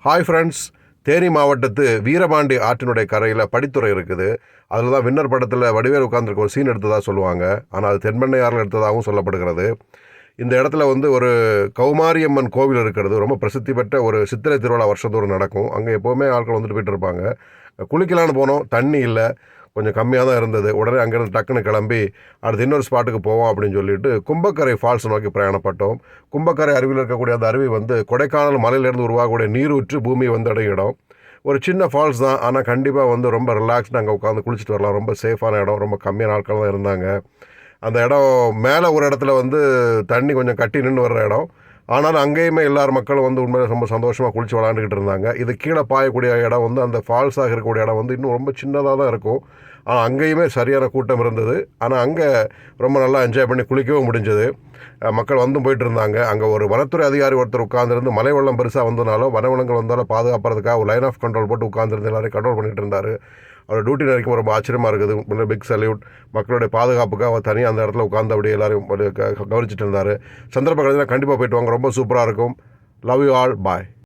Hi friends, Theni மாவட்டத்து Veerapandi ஆற்றினுடைய கரையில் படித்துறை இருக்குது. அதில் தான் வின்னர் படத்தில் வடிவேல் உட்கார்ந்துருக்க ஒரு சீன் எடுத்ததாக சொல்லுவாங்க. ஆனால் அது தென்பெண்ணையாறில் எடுத்ததாகவும் சொல்லப்படுகிறது. இந்த இடத்துல ஒரு கௌமாரியம்மன் கோவில் இருக்கிறது. ரொம்ப பிரசித்தி பெற்ற ஒரு சித்திரை திருவிழா வருஷத்தோறும் நடக்கும். அங்கே எப்போவுமே ஆட்கள் வந்துட்டு போயிட்டு இருப்பாங்க. குளிக்கலான்னு போனோம், தண்ணி இல்லை, கொஞ்சம் கம்மியாக தான் இருந்தது. உடனே அங்கேருந்து டக்குன்னு கிளம்பி அடுத்து இன்னொரு ஸ்பாட்டுக்கு போவோம் அப்படின்னு சொல்லிட்டு கும்பக்கரை ஃபால்ஸ் நோக்கி பிரயாணப்பட்டோம். கும்பக்கரை அருவியில் இருக்கக்கூடிய அந்த அருவி கொடைக்கானல் மலையிலேருந்து உருவாகக்கூடிய நீரூற்று பூமி அடையும் இடம். ஒரு சின்ன ஃபால்ஸ் தான், ஆனால் கண்டிப்பாக ரொம்ப ரிலாக்ஸ்டு. அங்கே உட்காந்து குளிச்சுட்டு வரலாம். ரொம்ப சேஃபான இடம். ரொம்ப கம்மியான ஆட்கள் தான் இருந்தாங்க. அந்த இடம் மேலே ஒரு இடத்துல தண்ணி கொஞ்சம் கட்டி நின்று வர்ற இடம். ஆனாலும் அங்கேயுமே எல்லார் மக்களும் உண்மையிலே ரொம்ப சந்தோஷமாக குளித்து விளாண்டுக்கிட்டு இருந்தாங்க. இது கீழே பாயக்கூடிய இடம் அந்த ஃபால்ஸாக இருக்கக்கூடிய இடம் இன்னும் ரொம்ப சின்னதாக தான் இருக்கும். ஆனால் அங்கேயுமே சரியான கூட்டம் இருந்தது. ஆனால் அங்கே ரொம்ப நல்லா என்ஜாய் பண்ணி குளிக்கவும் முடிஞ்சது. மக்கள் போயிட்டு இருந்தாங்க. அங்கே ஒரு வனத்துறை அதிகாரி ஒருத்தர் உட்காந்துருந்து மலை வெள்ளம் பெருசாக வந்தனாலும் வனவிலங்குகள் வந்தாலும் பாதுகாப்புறதுக்காக ஒரு லைன் ஆஃப் கண்ட்ரோல் போட்டு உட்காந்துருந்து எல்லாரையும் கண்ட்ரோல் பண்ணிட்டு இருந்தார். அவர் டியூட்டி வரைக்கும் ரொம்ப ஆச்சரியமாக இருக்குது. Big salute. மக்களுடைய பாதுகாப்புக்காக அவர் தனியாக அந்த இடத்துல உட்காந்து அப்படியே எல்லாரையும் கவனிச்சிட்டு இருந்தார். சந்தர்ப்ப கண்டிப்பாக போயிட்டு வாங்க. ரொம்ப சூப்பராக இருக்கும். Love you all. பாய்.